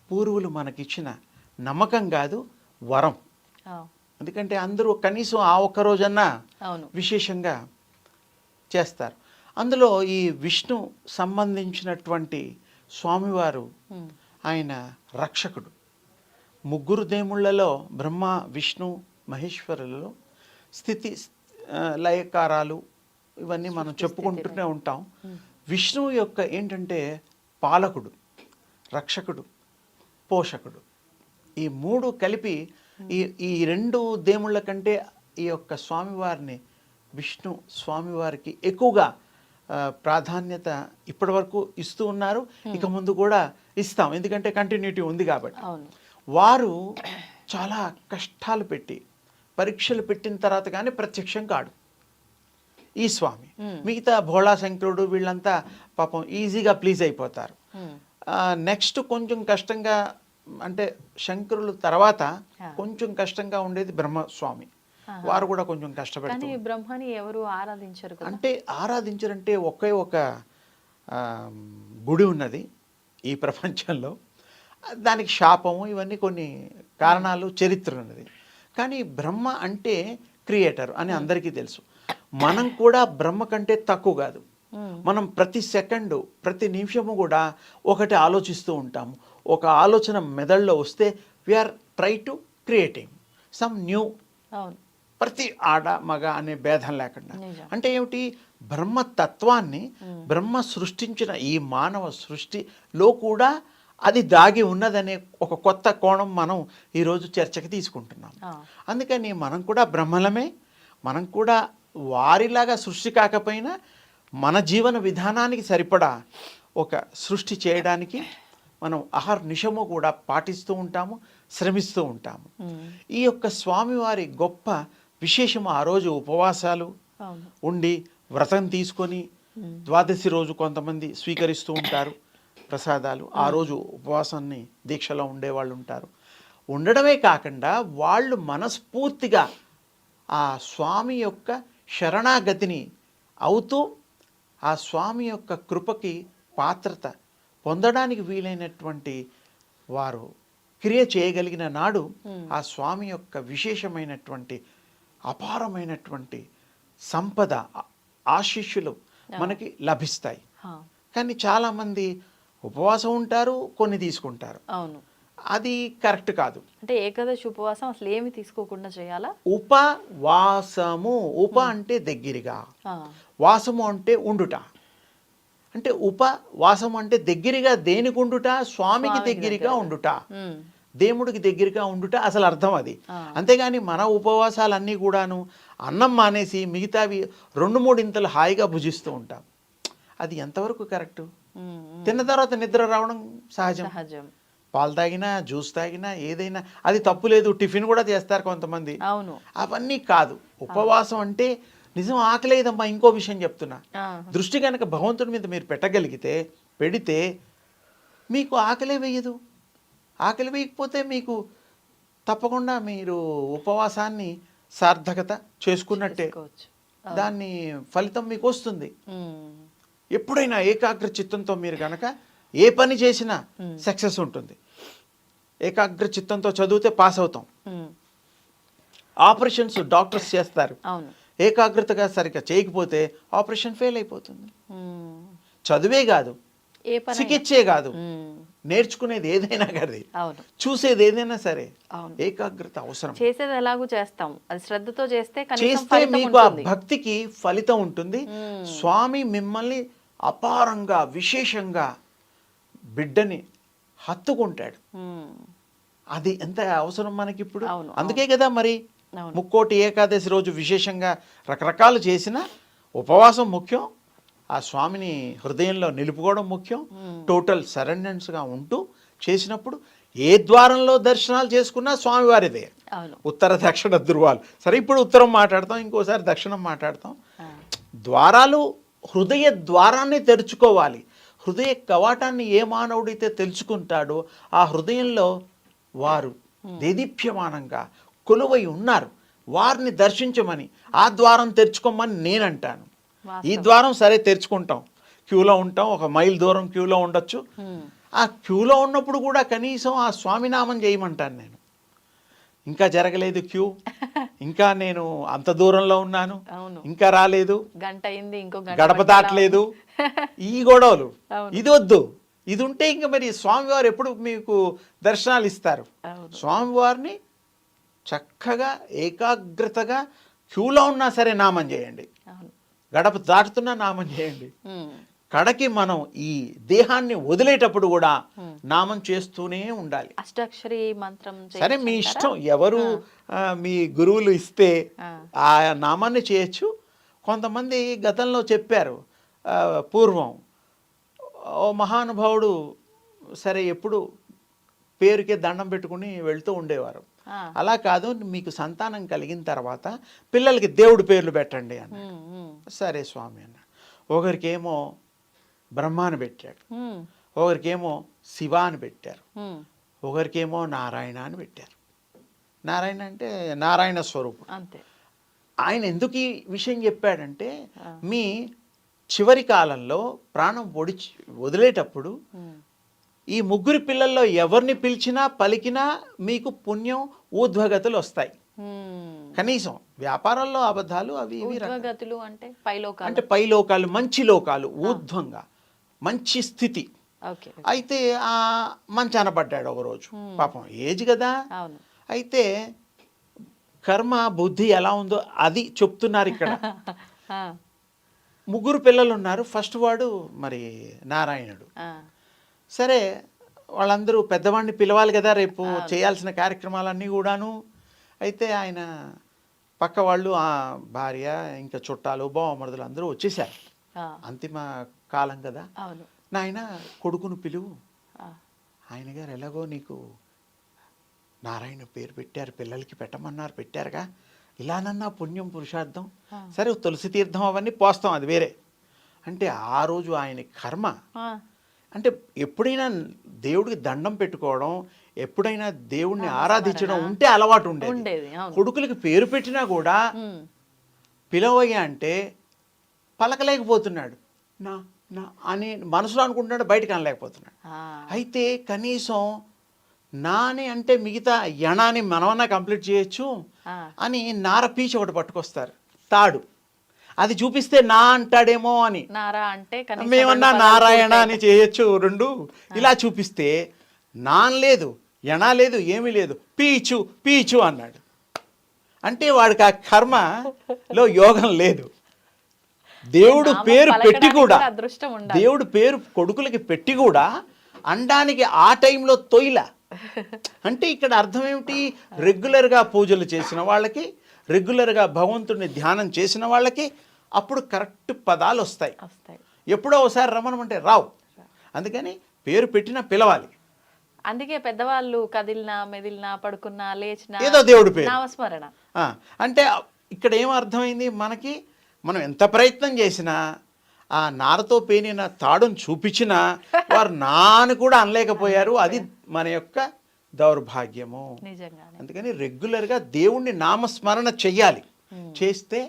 Speaker 3: పూర్వులు మనకిచ్చిన నమ్మకం కాదు, వరం. ఎందుకంటే అందరూ కనీసం ఆ ఒక్క రోజన్నా విశేషంగా చేస్తారు. అందులో ఈ విష్ణు సంబంధించినటువంటి స్వామివారు ఆయన రక్షకుడు. 3 దేవుళ్ళలో బ్రహ్మ, విష్ణు, మహేశ్వరులలో స్థితి లయకారాలు ఇవన్నీ మనం చెప్పుకుంటూనే ఉంటాం. విష్ణువు యొక్క ఏంటంటే పాలకుడు, రక్షకుడు, పోషకుడు. ఈ 3 కలిపి ఈ 2 దేవుళ్ళ కంటే ఈ యొక్క స్వామివారిని, విష్ణు స్వామివారికి ఎక్కువగా ప్రాధాన్యత ఇప్పటి వరకు ఇస్తూ ఉన్నారు. ఇక ముందు కూడా ఇస్తాం, ఎందుకంటే కంటిన్యూటీ ఉంది కాబట్టి. వారు చాలా కష్టాలు పెట్టి, పరీక్షలు పెట్టిన తర్వాత కానీ ప్రత్యక్షం కాడు ఈ స్వామి. మిగతా భోళా శంకరుడు వీళ్ళంతా పాపం ఈజీగా ప్లీజ్ అయిపోతారు. నెక్స్ట్ కొంచెం కష్టంగా, అంటే శంకరులు తర్వాత కొంచెం కష్టంగా ఉండేది బ్రహ్మస్వామి. వారు కూడా కొంచెం కష్టపడతారు.
Speaker 1: బ్రహ్మని ఎవరు ఆరాధించరు.
Speaker 3: అంటే ఆరాధించరంటే ఒకే ఒక గుడి ఉన్నది ఈ ప్రపంచంలో. దానికి శాపము, ఇవన్నీ కొన్ని కారణాలు, చరిత్ర ఉన్నది. కానీ బ్రహ్మ అంటే క్రియేటర్ అని అందరికీ తెలుసు. మనం కూడా బ్రహ్మ కంటే తక్కువ కాదు. మనం ప్రతి సెకండు, ప్రతి నిమిషము కూడా ఒకటి ఆలోచిస్తూ ఉంటాము. ఒక ఆలోచన మెదడులో వస్తే we are try to creating some new, ప్రతి ఆడ మగ అనే భేదం లేకుండా. అంటే ఏమిటి? బ్రహ్మతత్వాన్ని, బ్రహ్మ సృష్టించిన ఈ మానవ సృష్టిలో కూడా అది దాగి ఉన్నదనే ఒక కొత్త కోణం మనం ఈరోజు చర్చకి తీసుకుంటున్నాం. అందుకని మనం కూడా బ్రహ్మలమే, మనం కూడా వారిలాగా సృష్టి కాకపోయినా మన జీవన విధానానికి సరిపడా ఒక సృష్టి చేయడానికి మనం అహర్నిశము కూడా పాటిస్తూ ఉంటాము, శ్రమిస్తూ ఉంటాము. ఈ యొక్క స్వామివారి గొప్ప విశేషము ఆ రోజు ఉపవాసాలు ఉండి వ్రతం తీసుకొని ద్వాదశి రోజు కొంతమంది స్వీకరిస్తూ ఉంటారు ప్రసాదాలు. ఆ రోజు ఉపవాసాన్ని దీక్షలో ఉండేవాళ్ళు ఉంటారు. ఉండడమే కాకుండా వాళ్ళు మనస్ఫూర్తిగా ఆ స్వామి యొక్క శరణాగతిని అవుతూ ఆ స్వామి యొక్క కృపకి పాత్రత పొందడానికి వీలైనటువంటి వారు క్రియ చేయగలిగిన నాడు ఆ స్వామి యొక్క విశేషమైనటువంటి అపారమైనటువంటి సంపద ఆశీస్సులు మనకి లభిస్తాయి. కానీ చాలామంది ఉపవాసం ఉంటారు, కొన్ని తీసుకుంటారు.
Speaker 1: అవును,
Speaker 3: అది కరెక్ట్ కాదు.
Speaker 1: అంటే ఏకాదశి ఉపవాసం అసలు ఏమి తీసుకోకుండా చేయాలా?
Speaker 3: ఉపవాసము, ఉప అంటే దగ్గరగా, వాసము అంటే ఉండుట. అంటే ఉపవాసము అంటే దగ్గరగా దేనికి ఉండుట? స్వామికి దగ్గరగా ఉండుట, దేవుడికి దగ్గరగా ఉండుట అసలు అర్థం అది. అంతేగాని మన ఉపవాసాలన్నీ కూడాను అన్నం మానేసి మిగతావి 2-3 ఇంతలు హాయిగా భుజిస్తూ ఉంటాం. అది ఎంతవరకు కరెక్టు? తిన్న తర్వాత నిద్ర రావడం సహజం. పాలు తాగినా, జ్యూస్ తాగినా, ఏదైనా అది తప్పు లేదు. టిఫిన్ కూడా చేస్తారు కొంతమంది.
Speaker 1: అవును,
Speaker 3: అవన్నీ కాదు. ఉపవాసం అంటే నిజం ఆకలేదమ్మా. ఇంకో విషయం చెప్తున్నా, దృష్టి కనుక భగవంతుడి మీద మీరు పెడితే మీకు ఆకలే వేయదు. ఆకలి వేయకపోతే మీకు తప్పకుండా మీరు ఉపవాసాన్ని సార్థకత చేసుకున్నట్టే, దాన్ని ఫలితం మీకు వస్తుంది. ఎప్పుడైనా ఏకాగ్ర చిత్తంతో మీరు కనుక ఏ పని చేసినా సక్సెస్ ఉంటుంది. ఏకాగ్ర చిత్తంతో చదివితే పాస్ అవుతాం. ఆపరేషన్స్ డాక్టర్స్ చేస్తారు, ఏకాగ్రతగా సరిగ్గా చేయకపోతే ఆపరేషన్ ఫెయిల్ అయిపోతుంది. చదువే కాదు, చికిత్సే కాదు, నేర్చుకునేది ఏదైనా కానీ, చూసేది ఏదైనా సరే ఏకాగ్రత అవసరం.
Speaker 1: చేసేది ఎలాగూ చేస్తాం, అది శ్రద్ధతో చేస్తే
Speaker 3: మీకు ఆ భక్తికి ఫలితం ఉంటుంది. స్వామి మిమ్మల్ని అపారంగా విశేషంగా బిడ్డని హత్తుకుంటాడు. అది ఎంత అవసరం మనకి ఇప్పుడు. అందుకే కదా మరి ముక్కోటి ఏకాదశి రోజు విశేషంగా రకరకాలు చేసిన ఉపవాసం ముఖ్యం, ఆ స్వామిని హృదయంలో నిలుపుకోవడం ముఖ్యం. టోటల్ సరెండెన్స్గా ఉంటూ చేసినప్పుడు ఏ ద్వారంలో దర్శనాలు చేసుకున్నా స్వామివారిదే. ఉత్తర దక్షిణ ధృవాలు. సరే, ఇప్పుడు ఉత్తరం మాట్లాడతాం, ఇంకోసారి దక్షిణం మాట్లాడతాం. ద్వారాలు హృదయ ద్వారాన్ని తెరుచుకోవాలి. హృదయ కవాటాన్ని ఏ మానవుడైతే తెలుసుకుంటాడో ఆ హృదయంలో వారు దేదీప్యమానంగా కొలువై ఉన్నారు. వారిని దర్శించమని, ఆ ద్వారం తెరుచుకోమని నేనంటాను. ఈ ద్వారం సరే తెరుచుకుంటాం, క్యూలో ఉంటాం, 1 మైల్ దూరం క్యూలో ఉండొచ్చు. ఆ క్యూలో ఉన్నప్పుడు కూడా కనీసం ఆ స్వామినామం చేయమంటాను నేను. ఇంకా జరగలేదు క్యూ, ఇంకా నేను అంత దూరంలో ఉన్నాను, ఇంకా రాలేదు,
Speaker 1: గంట అయింది, ఇంకో
Speaker 3: గడప దాటలేదు, ఈ గొడవలు ఇది వద్దు. ఇది ఉంటే ఇంకా మరి స్వామివారు ఎప్పుడు మీకు దర్శనాలు ఇస్తారు? స్వామివారిని చక్కగా ఏకాగ్రతగా క్యూలో ఉన్నా సరే నామం చేయండి, గడప దాటుతున్నా నామం చేయండి. కడకి మనం ఈ దేహాన్ని వదిలేటప్పుడు కూడా నామం చేస్తూనే ఉండాలి.
Speaker 1: అష్టాక్షరి మంత్రం
Speaker 3: సరే మీ ఇష్టం, ఎవరు మీ గురువులు ఇస్తే ఆ నామాన్ని చేయొచ్చు. కొంతమంది గతంలో చెప్పారు, పూర్వం ఓ మహానుభావుడు సరే ఎప్పుడు పేరుకే దండం పెట్టుకుని వెళ్తూ ఉండేవారు. అలా కాదు, మీకు సంతానం కలిగిన తర్వాత పిల్లలకి దేవుడి పేర్లు పెట్టండి అన్న. సరే స్వామి అన్న. ఒకరికేమో బ్రహ్మ అని పెట్టాడు, ఒకరికేమో శివ అని పెట్టారు, ఒకరికేమో నారాయణ అని పెట్టారు. నారాయణ అంటే నారాయణ స్వరూపం
Speaker 1: అంతే.
Speaker 3: ఆయన ఎందుకు ఈ విషయం చెప్పాడంటే, మీ చివరి కాలంలో ప్రాణం వదిలేటప్పుడు ఈ 3 పిల్లల్లో ఎవరిని పిలిచినా పలికినా మీకు పుణ్యం ఊర్ధ్వగతులు వస్తాయి. కనీసం వ్యాపారంలో అబద్ధాలు అవి అంటే పైలోకాలు, మంచి లోకాలు, ఊర్ధ్వంగా మంచి స్థితి. అయితే ఆ మంచాన పడ్డాడు ఒకరోజు, పాపం ఏజ్ కదా. అయితే కర్మ బుద్ధి ఎలా ఉందో అది చెప్తున్నారు ఇక్కడ. 3 పిల్లలు ఉన్నారు. ఫస్ట్ వాడు మరి నారాయణుడు. సరే వాళ్ళందరూ పెద్దవాడిని పిలవాలి కదా రేపు చేయాల్సిన కార్యక్రమాలన్నీ కూడాను. అయితే ఆయన పక్క వాళ్ళు ఆ భార్య ఇంకా చుట్టాలు బావమరుదులు అందరూ వచ్చేసారు. అంతిమ కాలం కదా.
Speaker 1: అవును.
Speaker 3: నాయన కొడుకును పిలువు,
Speaker 1: ఆ,
Speaker 3: ఆయన గారు ఎలాగో నీకు నారాయణ పేరు పెట్టారు, పిల్లలకి పెట్టమన్నారు, పెట్టారుగా, ఇలానన్నా పుణ్యం పురుషార్థం, సరే తులసి తీర్థం అవన్నీ పోస్తాం, అది వేరే. అంటే ఆ రోజు ఆయన కర్మ
Speaker 1: ఆ,
Speaker 3: అంటే ఎప్పుడైనా దేవుడికి దండం పెట్టుకోవడం, ఎప్పుడైనా దేవుణ్ణి ఆరాధించడం ఉంటే అలవాటు ఉండేది.
Speaker 1: ఉండేది. అవును.
Speaker 3: కొడుకులకి పేరు పెట్టినా కూడా
Speaker 1: ఉమ్,
Speaker 3: పిలవయ్య అంటే పలకలేకపోతున్నాడు, నా నా అని మనసులో అనుకుంటున్నాడు, బయటకు అనలేకపోతున్నాడు.
Speaker 1: ఆ,
Speaker 3: అయితే కనీసం నాని అంటే మిగతా యణాన్ని మనమన్నా కంప్లీట్ చేయొచ్చు
Speaker 1: ఆ,
Speaker 3: అని నార పీచు ఒకటి పట్టుకొస్తారు, తాడు, అది చూపిస్తే నా అంటాడేమో అని.
Speaker 1: నారా అంటే కనీసం
Speaker 3: మేమన్నా
Speaker 1: రెండు పదాలు
Speaker 3: నారాయణ
Speaker 1: పూర్తయి-
Speaker 3: అని చేయొచ్చు రెండు, ఇలా చూపిస్తే నాన్ లేదు, యణ లేదు, ఏమీ లేదు, పీచు పీచు అన్నాడు. అంటే వాడికి ఆ కర్మలో యోగం లేదు. దేవుడు
Speaker 1: నామం
Speaker 3: పేరు పెట్టి
Speaker 1: పలకడానికి
Speaker 3: కూడా,
Speaker 1: కూడా అదృష్టం ఉండాలి.
Speaker 3: దేవుడు పేరు కొడుకులకి పెట్టి కూడా అనడానికి ఆ టైంలో తొయిల. అంటే ఇక్కడ అర్థం ఏమిటి, రెగ్యులర్గా పూజలు చేసిన వాళ్ళకి, రెగ్యులర్గా భగవంతుడిని ధ్యానం చేసిన వాళ్ళకి అప్పుడు కరెక్ట్ పదాలు వస్తాయి.
Speaker 1: వస్తాయి.
Speaker 3: ఎప్పుడో ఒకసారి రమ్మనమంటే రావు. అందుకని పేరు పెట్టినా పిలవాలి.
Speaker 1: అందుకే పెద్దవాళ్ళు కదిలినా మెదిలినా పడుకున్నా లేచినా
Speaker 3: ఏదో దేవుడి పేరు.
Speaker 1: నామస్మరణ.
Speaker 3: అంటే ఇక్కడ ఏం అర్థమైంది మనకి, మనం ఎంత ప్రయత్నం చేసినా ఆ నారతో పేనిన తాడును చూపించినా వారు నాను కూడా అనలేకపోయారు. అది మన యొక్క దౌర్భాగ్యము.
Speaker 1: నిజంగానే.
Speaker 3: అందుకని రెగ్యులర్గా దేవుణ్ణి నామస్మరణ చెయ్యాలి. చేస్తే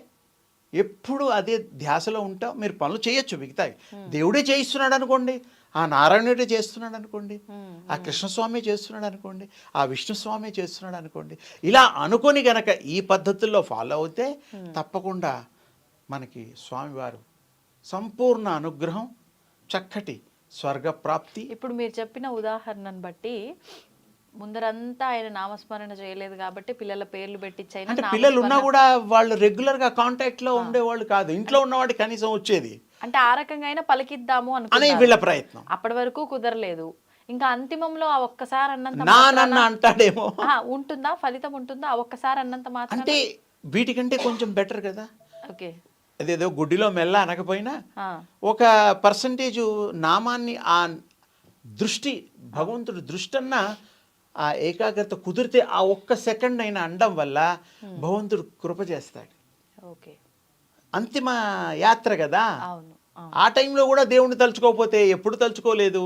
Speaker 3: ఎప్పుడు అదే ధ్యాసలో ఉంటాం. మీరు పనులు చేయొచ్చు మిగతావి, దేవుడే చేయిస్తున్నాడు అనుకోండి, ఆ నారాయణుడే చేస్తున్నాడు అనుకోండి, ఆ కృష్ణస్వామి చేస్తున్నాడు అనుకోండి, ఆ విష్ణుస్వామి చేస్తున్నాడు అనుకోండి, ఇలా అనుకొని గనక ఈ పద్ధతుల్లో ఫాలో అవుతే తప్పకుండా మనకి స్వామివారు సంపూర్ణ అనుగ్రహం, చక్కటి స్వర్గప్రాప్తి.
Speaker 1: ఇప్పుడు మీరు చెప్పిన ఉదాహరణను బట్టి ముందరంతా ఆయన నామస్మరణ చేయలేదు కాబట్టి పిల్లల పేర్లు పెట్టించైనా
Speaker 3: అంటే పిల్లలు ఉన్నా కూడా వాళ్ళు రెగ్యులర్గా కాంటాక్ట్లో ఉండేవాళ్ళు కాదు, ఇంట్లో ఉన్నవాడు కనీసం వచ్చేది
Speaker 1: అంటే ఆ రకంగా అయినా పలికిద్దాము
Speaker 3: అని
Speaker 1: అనుకున్నారు.
Speaker 3: వీళ్ళ ప్రయత్నం.
Speaker 1: అప్పటి వరకు కుదరలేదు. ఇంకా అంతిమంలో ఆ ఒక్కసారి అన్నంత
Speaker 3: నానన్న అంటాడేమో.
Speaker 1: ఉంటుందా, ఫలితం ఉంటుందా ఆ ఒక్కసారి అన్నంత మాత్రం?
Speaker 3: అంటే వీటికంటే కొంచెం బెటర్ కదా.
Speaker 1: ఓకే.
Speaker 3: అదేదో గుడ్డిలో మెల్ల అనకపోయినా ఒక పర్సంటేజ్ నామాన్ని ఆ దృష్టి, భగవంతుడి దృష్టి అన్న ఆ ఏకాగ్రత కుదిరితే ఆ ఒక్క సెకండ్ అయినా అండం వల్ల భగవంతుడు కృప చేస్తాడు.
Speaker 1: ఓకే.
Speaker 3: అంతిమ యాత్ర కదా.
Speaker 1: అవును.
Speaker 3: ఆ టైంలో కూడా దేవుణ్ణి తలుచుకోకపోతే ఎప్పుడు తలుచుకోలేదు.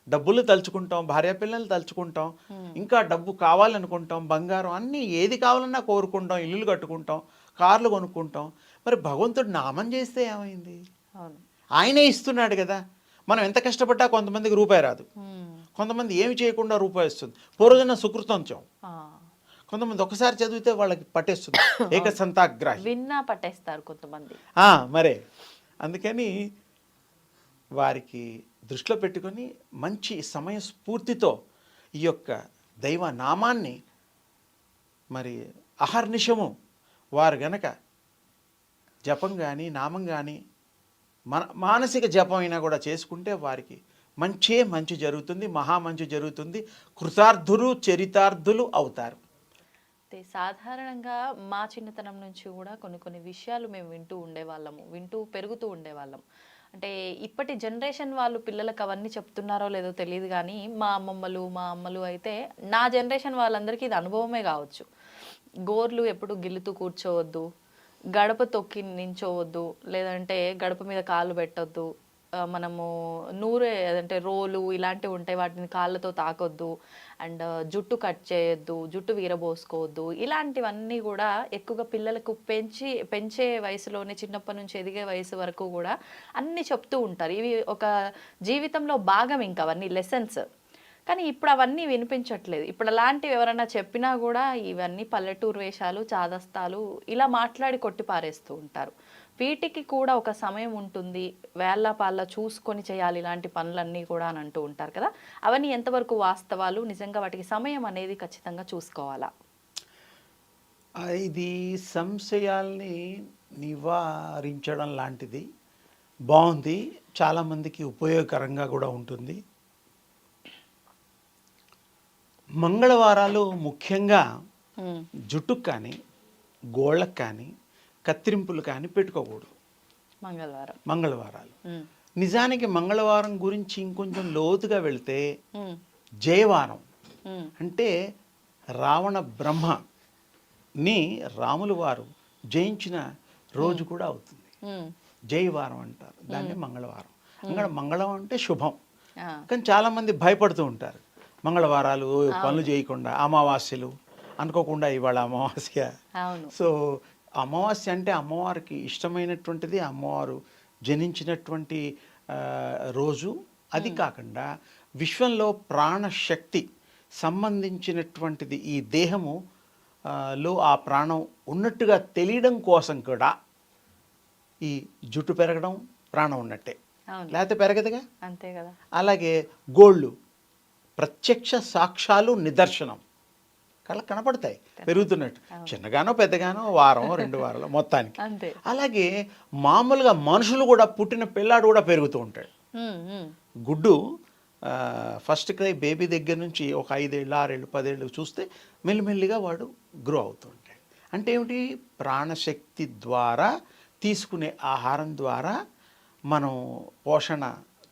Speaker 3: డబ్బులు తలుచుకుంటాం, భార్య పిల్లలు తలుచుకుంటాం, ఇంకా డబ్బు కావాలనుకుంటాం, బంగారం అన్నీ ఏది కావాలన్నా కోరుకుంటాం, ఇల్లులు కట్టుకుంటాం, కార్లు కొనుక్కుంటాం. మరి భగవంతుడు నామం చేస్తే ఏమైంది?
Speaker 1: అవును.
Speaker 3: ఆయనే ఇస్తున్నాడు కదా. మనం ఎంత కష్టపడ్డా కొంతమందికి రూపాయి రాదు, కొంతమంది ఏమి చేయకుండా రూపాయి వస్తుంది. పూర్వజన సుకృతంచం. కొంతమంది ఒకసారి చదివితే వాళ్ళకి పట్టేస్తుంది, ఏకసంతాగ్రాహి.
Speaker 1: విన్నా పట్టేస్తారు కొంతమంది.
Speaker 3: మరే అందుకని వారికి దృష్టిలో పెట్టుకొని మంచి సమయస్ఫూర్తితో ఈ యొక్క దైవ నామాన్ని మరి అహర్నిశము వారు గనక జపం కానీ నామం కానీ మానసిక జపం అయినా కూడా చేసుకుంటే వారికి మంచి జరుగుతుంది, మహామంచి జరుగుతుంది, కృతార్థులు చరితార్థులు అవుతారు.
Speaker 1: సాధారణంగా మా చిన్నతనం నుంచి కూడా కొన్ని విషయాలు మేము వింటూ పెరుగుతూ ఉండేవాళ్ళం. అంటే ఇప్పటి జనరేషన్ వాళ్ళు పిల్లలకు అవన్నీ చెప్తున్నారో లేదో తెలియదు కానీ మా అమ్మలు అయితే నా జనరేషన్ వాళ్ళందరికీ ఇది అనుభవమే కావచ్చు. గోర్లు ఎప్పుడు గిల్లుతూ కూర్చోవద్దు, గడప తొక్కి నించోవద్దు, లేదంటే గడప మీద కాళ్ళు పెట్టొద్దు, మనము నూరే అంటే రోలు ఇలాంటివి ఉంటాయి వాటిని కాళ్ళతో తాకొద్దు, అండ్ జుట్టు కట్ చేయొద్దు, జుట్టు వీరబోసుకోవద్దు, ఇలాంటివన్నీ కూడా ఎక్కువగా పిల్లలకు పెంచే వయసులోనే చిన్నప్పటి నుంచి ఎదిగే వయసు వరకు కూడా అన్నీ చెప్తూ ఉంటారు. ఇవి ఒక జీవితంలో భాగం, ఇంకా అవన్నీ లెసన్స్. కానీ ఇప్పుడు అవన్నీ వినిపించట్లేదు. ఇప్పుడు అలాంటివి ఎవరైనా చెప్పినా కూడా ఇవన్నీ పల్లెటూరు వేషాలు, చాదస్తాలు ఇలా మాట్లాడి కొట్టి పారేస్తూ ఉంటారు. వీటికి కూడా ఒక సమయం ఉంటుంది, వేళ్ళ పాళ్ళ చూసుకొని చేయాలి ఇలాంటి పనులన్నీ కూడా అని అంటూ ఉంటారు కదా. అవన్నీ ఎంతవరకు వాస్తవాలు, నిజంగా వాటికి సమయం అనేది ఖచ్చితంగా చూసుకోవాలా?
Speaker 3: ఇది సంశయాల్ని నివారించడం లాంటిది. బాగుంది, చాలామందికి ఉపయోగకరంగా కూడా ఉంటుంది. మంగళవారాలు ముఖ్యంగా
Speaker 4: ఉమ్,
Speaker 3: జుట్టుకు కానీ గోళ్ళకు కానీ కత్తిరింపులు కానీ పెట్టుకోకూడదు
Speaker 4: మంగళవారం.
Speaker 3: మంగళవారాలు.
Speaker 4: ఉమ్,
Speaker 3: నిజానికి మంగళవారం గురించి ఇంకొంచెం లోతుగా వెళితే
Speaker 4: ఉమ్,
Speaker 3: జయవారం
Speaker 4: ఉమ్,
Speaker 3: అంటే రావణ బ్రహ్మని రాములు వారు జయించిన రోజు కూడా అవుతుంది.
Speaker 4: ఉమ్,
Speaker 3: జయవారం అంటారు దాన్ని మంగళవారం. మంగళం అంటే శుభం.
Speaker 4: ఆ,
Speaker 3: కానీ చాలామంది భయపడుతూ ఉంటారు మంగళవారాలు పనులు చేయకుండా, అమావాస్యలు అనుకోకుండా ఇవాళ అమావాస్య.
Speaker 4: అవును.
Speaker 3: సో అమావాస్య అంటే అమ్మవారికి ఇష్టమైనటువంటిది, అమ్మవారు జనించినటువంటి రోజు. అది కాకుండా విశ్వంలో ప్రాణశక్తి సంబంధించినటువంటిది ఈ దేహము లో ఆ ప్రాణం ఉన్నట్టుగా తెలియడం కోసం కూడా ఈ జుట్టు పెరగడం ప్రాణం ఉన్నట్టే,
Speaker 4: అవును.
Speaker 3: లేకపోతే పెరగదుగా.
Speaker 4: అంతే కదా.
Speaker 3: అలాగే గోళ్ళు ప్రత్యక్ష సాక్ష్యాలు, నిదర్శనం కళ్ళకు కనపడతాయి పెరుగుతున్నట్టు, చిన్నగానో పెద్దగానో, వారం 2 వారాలు మొత్తానికి.
Speaker 4: అంతే.
Speaker 3: అలాగే మామూలుగా మనుషులు కూడా పుట్టిన పిల్లాడు కూడా పెరుగుతూ ఉంటాడు.
Speaker 4: ఉమ్, ఉమ్,
Speaker 3: గుడ్డు ఫస్ట్ క్రై బేబీ దగ్గర నుంచి ఒక 5 ఏళ్ళు 6 ఏళ్ళు 10 ఏళ్ళు చూస్తే మెల్లిమెల్లిగా వాడు గ్రో అవుతూ ఉంటాడు. అంటే ఏమిటి? ప్రాణశక్తి ద్వారా తీసుకునే ఆహారం ద్వారా మనం పోషణ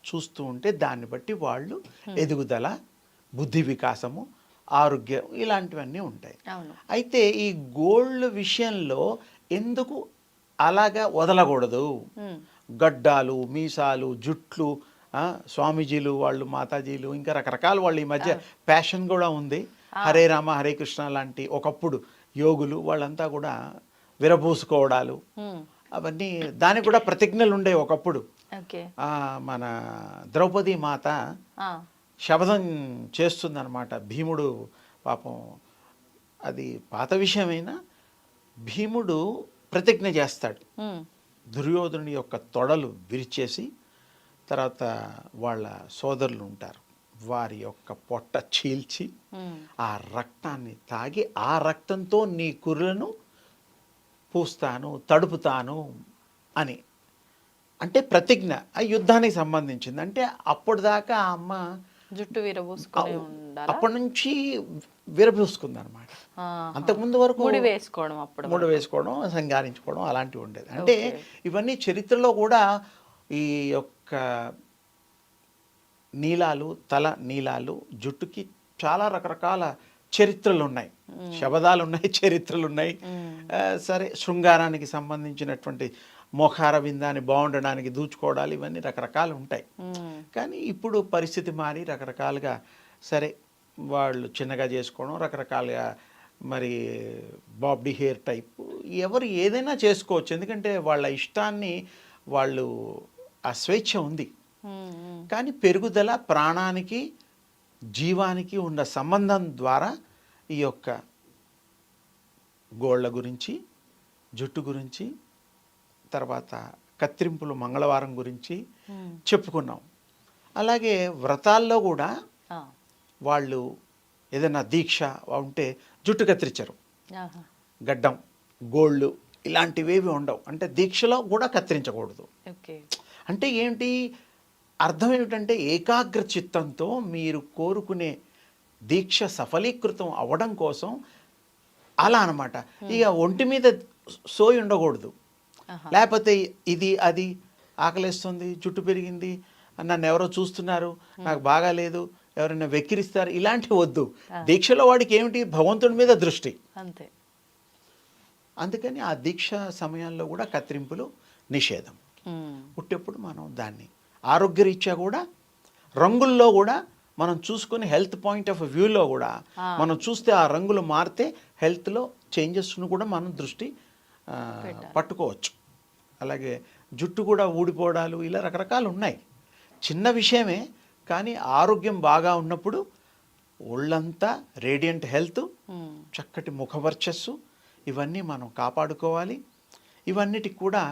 Speaker 3: చూస్తూ ఉంటే దాన్ని బట్టి వాళ్ళు ఎదుగుదల, బుద్ధి వికాసము, ఆరోగ్యం ఇలాంటివన్నీ ఉంటాయి.
Speaker 4: అవును.
Speaker 3: అయితే ఈ గోళ్ళ విషయంలో ఎందుకు అలాగా వదలకూడదు?
Speaker 4: ఉమ్,
Speaker 3: గడ్డాలు, మీసాలు, జుట్లు, స్వామీజీలు వాళ్ళు, మాతాజీలు, ఇంకా రకరకాల వాళ్ళు ఈ మధ్య ప్యాషన్ కూడా ఉంది. హరే రామ హరే కృష్ణ లాంటి ఒకప్పుడు యోగులు వాళ్ళంతా కూడా విరబూసుకోవడాలు,
Speaker 4: ఉమ్,
Speaker 3: అవన్నీ దానికి కూడా ప్రతిజ్ఞలు ఉండేవి ఒకప్పుడు.
Speaker 4: ఓకే.
Speaker 3: మన ద్రౌపది మాత
Speaker 4: ఆ,
Speaker 3: శపథం చేస్తుందన్నమాట. భీముడు పాపం అది పాత విషయమైనా భీముడు ప్రతిజ్ఞ చేస్తాడు.
Speaker 4: ఉమ్,
Speaker 3: దుర్యోధనుడి యొక్క తొడలు విరిచేసి, తర్వాత వాళ్ళ సోదరులు ఉంటారు వారి యొక్క పొట్ట చీల్చి
Speaker 4: ఉమ్,
Speaker 3: ఆ రక్తాన్ని తాగి ఆ రక్తంతో నీ కురులను పూస్తాను, తడుపుతాను అని. అంటే ప్రతిజ్ఞ ఆ యుద్ధానికి సంబంధించింది. అంటే అప్పటిదాకా ఆ అమ్మ
Speaker 4: జుట్టు విరబూసుకొని ఉండాలి.
Speaker 3: అప్పటి నుంచి విరబూసుకుంది అనమాట. అంతకుముందు వరకు
Speaker 4: ముడి వేసుకోవడం, అప్పుడు
Speaker 3: ముడి వేసుకోవడం, సంగారించుకోవడం అలాంటివి ఉండేది. అంటే ఇవన్నీ చరిత్రలో కూడా ఈ యొక్క నీలాలు, తల నీలాలు, జుట్టుకి చాలా రకరకాల చరిత్రలు ఉన్నాయి, శబదాలు ఉన్నాయి, చరిత్రలు ఉన్నాయి. సరే, శృంగారానికి సంబంధించినటువంటి మోఖార విందాన్ని బాగుండడానికి దూచుకోవడాలు, ఇవన్నీ రకరకాలు ఉంటాయి. కానీ ఇప్పుడు పరిస్థితి మారి రకరకాలుగా సరే వాళ్ళు చిన్నగా చేసుకోవడం, రకరకాలుగా మరి బాబ్డీ హెయిర్ టైప్, ఎవరు ఏదైనా చేసుకోవచ్చు. ఎందుకంటే వాళ్ళ ఇష్టాన్ని వాళ్ళు, ఆ స్వేచ్ఛ ఉంది. కానీ పెరుగుదల ప్రాణానికి, జీవానికి ఉన్న సంబంధం ద్వారా ఈ యొక్క గోళ్ళ గురించి, జుట్టు గురించి, తర్వాత కత్తిరింపులు మంగళవారం గురించి చెప్పుకున్నాం. అలాగే వ్రతాల్లో కూడా వాళ్ళు ఏదైనా దీక్ష ఉంటే జుట్టు కత్తిరించరు, గడ్డం, గోళ్ళు ఇలాంటివేవి ఉండవు. అంటే దీక్షలో కూడా కత్తిరించకూడదు. అంటే ఏంటి అర్థం? ఏమిటంటే ఏకాగ్ర చిత్తంతో మీరు కోరుకునే దీక్ష సఫలీకృతం అవ్వడం కోసం అలా అన్నమాట. ఇక ఒంటి మీద సోయి ఉండకూడదు. లేకపోతే ఇది అది ఆకలిస్తుంది, జుట్టు పెరిగింది, నన్ను ఎవరో చూస్తున్నారు, నాకు బాగాలేదు, ఎవరైనా వెక్కిరిస్తారు, ఇలాంటివి వద్దు. దీక్షలో వాడికి ఏమిటి? భగవంతుడి మీద దృష్టి.
Speaker 4: అంతే.
Speaker 3: అందుకని ఆ దీక్ష సమయాల్లో కూడా కత్తిరింపులు నిషేధం. పుట్టేప్పుడు మనం దాన్ని ఆరోగ్యరీత్యా కూడా, రంగుల్లో కూడా మనం చూసుకొని, హెల్త్ పాయింట్ ఆఫ్ వ్యూలో కూడా మనం చూస్తే ఆ రంగులు మారితే హెల్త్లో చేంజెస్ను కూడా మనం దృష్టి పట్టుకోవచ్చు. అలాగే జుట్టు కూడా ఊడిపోవడాలు, ఇలా రకరకాలు ఉన్నాయి. చిన్న విషయమే, కానీ ఆరోగ్యం బాగా ఉన్నప్పుడు ఒళ్ళంతా రేడియంట్ హెల్త్, చక్కటి ముఖవర్చస్సు, ఇవన్నీ మనం కాపాడుకోవాలి. ఇవన్నిటికి కూడా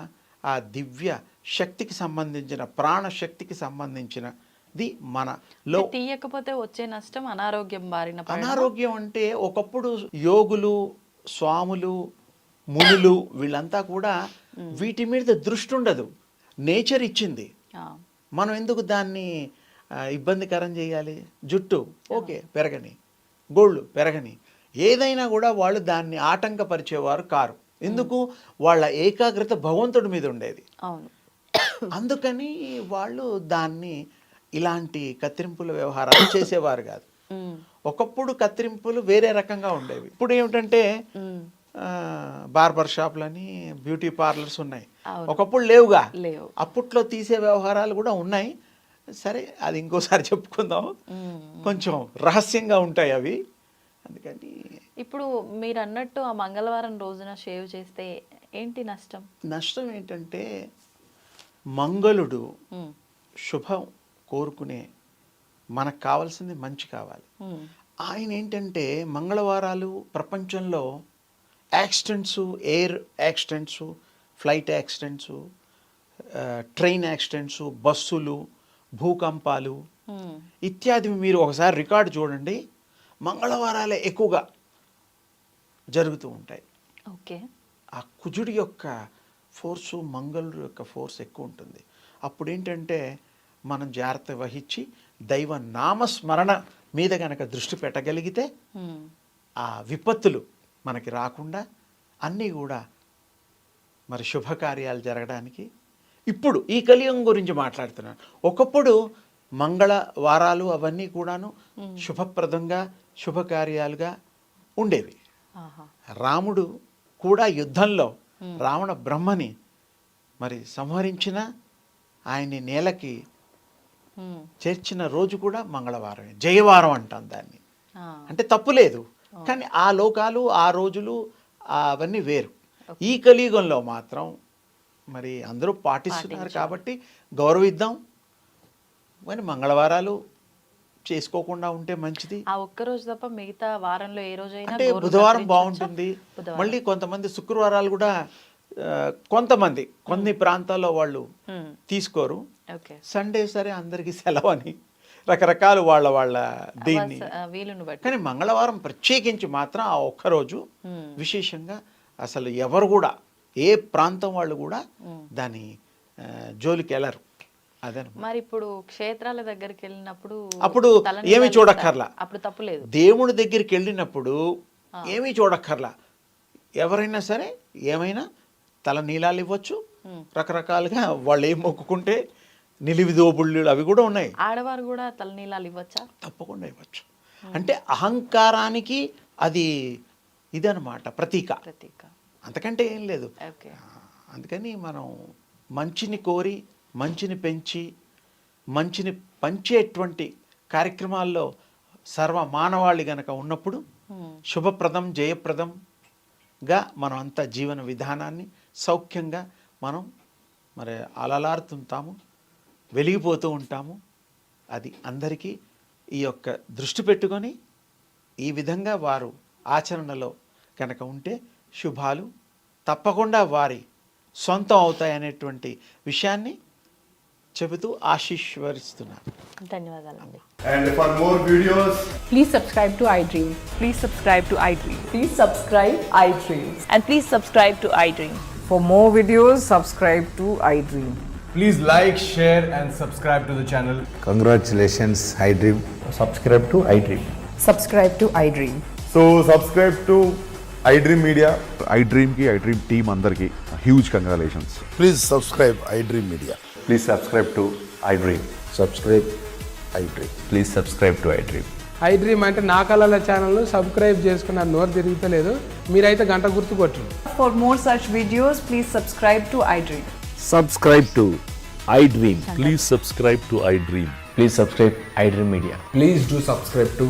Speaker 3: ఆ దివ్య శక్తికి సంబంధించిన, ప్రాణశక్తికి సంబంధించినది మనలో.
Speaker 4: తీయకపోతే వచ్చే నష్టం అనారోగ్యం బారిన.
Speaker 3: అనారోగ్యం అంటే ఒకప్పుడు యోగులు, స్వాములు, మునులు వీళ్ళంతా కూడా వీటి మీద దృష్టి ఉండదు. నేచర్ ఇచ్చింది, మనం ఎందుకు దాన్ని ఇబ్బందికరం చేయాలి? జుట్టు ఓకే పెరగని, గోళ్ళు పెరగని, ఏదైనా కూడా వాళ్ళు దాన్ని ఆటంకపరిచేవారు కారు. ఎందుకు? వాళ్ళ ఏకాగ్రత భగవంతుడి మీద ఉండేది.
Speaker 4: అవును.
Speaker 3: అందుకని వాళ్ళు దాన్ని ఇలాంటి కత్తిరింపుల వ్యవహారాలు చేసేవారు కాదు. ఒకప్పుడు కత్తిరింపులు వేరే రకంగా ఉండేవి. ఇప్పుడు ఏమిటంటే బార్బర్ షాప్లని, బ్యూటీ పార్లర్స్ ఉన్నాయి. ఒకప్పుడు లేవుగా. అప్పట్లో తీసే వ్యవహారాలు కూడా ఉన్నాయి. సరే, అది ఇంకోసారి చెప్పుకుందాం. కొంచెం రహస్యంగా ఉంటాయి అవి. అందుకని
Speaker 4: ఇప్పుడు మీరు అన్నట్టు ఆ మంగళవారం రోజున షేవ్ చేస్తే ఏంటి నష్టం?
Speaker 3: నష్టం ఏంటంటే మంగళుడు శుభం కోరుకునే, మనకు కావాల్సింది మంచి కావాలి. ఆయన ఏంటంటే మంగళవారాలు ప్రపంచంలో accidents, air accidents, flight accidents, train accidents, బస్సులు, భూకంపాలు ఇత్యాది మీరు ఒకసారి రికార్డు చూడండి. మంగళవారాలే ఎక్కువగా జరుగుతూ ఉంటాయి.
Speaker 4: ఓకే.
Speaker 3: ఆ కుజుడి యొక్క ఫోర్సు, మంగళుడు యొక్క ఫోర్స్ ఎక్కువ ఉంటుంది. అప్పుడు ఏంటంటే మనం జాగ్రత్త వహించి దైవ నామస్మరణ మీద కనుక దృష్టి పెట్టగలిగితే ఆ విపత్తులు మనకి రాకుండా అన్నీ కూడా మరి శుభకార్యాలు జరగడానికి. ఇప్పుడు ఈ కలియుగం గురించి మాట్లాడుతున్నాను. ఒకప్పుడు మంగళవారాలు అవన్నీ కూడాను శుభప్రదంగా, శుభకార్యాలుగా ఉండేవి. రాముడు కూడా యుద్ధంలో రావణ బ్రహ్మని మరి సంహరించిన, ఆయన్ని నేలకి చేర్చిన రోజు కూడా మంగళవారమే. జయవారం అంటాం దాన్ని. అంటే తప్పు లేదు, కానీ ఆ లోకాలు, ఆ రోజులు అవన్నీ వేరు. ఈ కలియుగంలో మాత్రం మరి అందరూ పాటిస్తున్నారు కాబట్టి గౌరవిద్దాం. మరి మంగళవారాలు చేసుకోకుండా ఉంటే మంచిది.
Speaker 4: ఆ ఒక్క రోజు తప్ప మిగతా వారంలో ఏ రోజైనా
Speaker 3: అంటే బుధవారం బాగుంటుంది. మళ్ళీ కొంతమంది శుక్రవారాలు కూడా కొంతమంది కొన్ని ప్రాంతాల్లో వాళ్ళు తీసుకోరు. సండే సరే అందరికీ సెలవు అని రకరకాలు వాళ్ళ దీన్ని
Speaker 4: వీలును బట్టి.
Speaker 3: కానీ మంగళవారం ప్రత్యేకించి మాత్రం ఆ ఒక్కరోజు విశేషంగా అసలు ఎవరు కూడా, ఏ ప్రాంతం వాళ్ళు కూడా దాని జోలికి వెళ్ళరు. అదే
Speaker 4: మరి ఇప్పుడు క్షేత్రాల దగ్గరికి వెళ్ళినప్పుడు
Speaker 3: అప్పుడు ఏమీ చూడక్కర్లా.
Speaker 4: అప్పుడు తప్పులేదు.
Speaker 3: దేవుడి దగ్గరికి వెళ్ళినప్పుడు ఏమీ చూడక్కర్లా. ఎవరైనా సరే ఏమైనా తల నీలాలు ఇవ్వచ్చు. రకరకాలుగా వాళ్ళు ఏం మొక్కుకుంటే నిలివిదోబుళ్ళు అవి కూడా ఉన్నాయి.
Speaker 4: ఆడవారు కూడా తలనీలాలు ఇవ్వచ్చా?
Speaker 3: తప్పకుండా ఇవ్వచ్చు. అంటే అహంకారానికి అది ఇదనమాట, ప్రతీక. అంతకంటే ఏం లేదు. అందుకని మనం మంచిని కోరి, మంచిని పెంచి, మంచిని పంచేటువంటి కార్యక్రమాల్లో సర్వ మానవాళి గనక ఉన్నప్పుడు శుభప్రదం, జయప్రదంగా మనం అంతా జీవన విధానాన్ని సౌఖ్యంగా మనం మరి అలలారుతుంటాము, వెలిగిపోతూ ఉంటాము. అది అందరికీ ఈ యొక్క దృష్టి పెట్టుకొని ఈ విధంగా వారు ఆచరణలో కనుక ఉంటే శుభాలు తప్పకుండా వారి సొంతం అవుతాయనేటువంటి విషయాన్ని చెబుతూ ఆశీర్వదిస్తున్నాను.
Speaker 4: ధన్యవాదాలండి.
Speaker 5: And for more videos,
Speaker 6: Please subscribe to iDream.
Speaker 7: Please subscribe to iDream.
Speaker 6: Please subscribe iDream.
Speaker 7: And please subscribe to iDream.
Speaker 6: For more videos, subscribe to iDream.
Speaker 5: please like, share and subscribe to the channel.
Speaker 8: Congratulations, iDream.
Speaker 9: Subscribe to iDream.
Speaker 6: Subscribe to iDream.
Speaker 9: So subscribe to iDream Media.
Speaker 10: iDream की iDream team अंदर की huge congratulations.
Speaker 8: Please subscribe iDream Media.
Speaker 9: Please subscribe to iDream.
Speaker 8: Subscribe iDream.
Speaker 9: Please subscribe to iDream.
Speaker 11: iDream అంటే నా కళల ఛానల్ను subscribe చేసుకున్న నోరు తిరుగుతలేదు. మీరైతే గంట గుర్తు కొట్టండి.
Speaker 6: For more such videos, please subscribe to iDream.
Speaker 12: Subscribe to iDream. Please subscribe to iDream.
Speaker 9: Please subscribe iDream Media.
Speaker 5: Please do subscribe to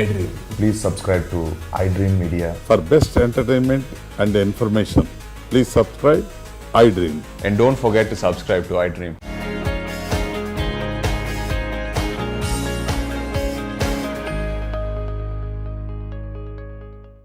Speaker 5: iDream.
Speaker 9: Please subscribe to iDream Media.
Speaker 10: For best entertainment and information, please subscribe iDream.
Speaker 9: And don't forget to subscribe to iDream.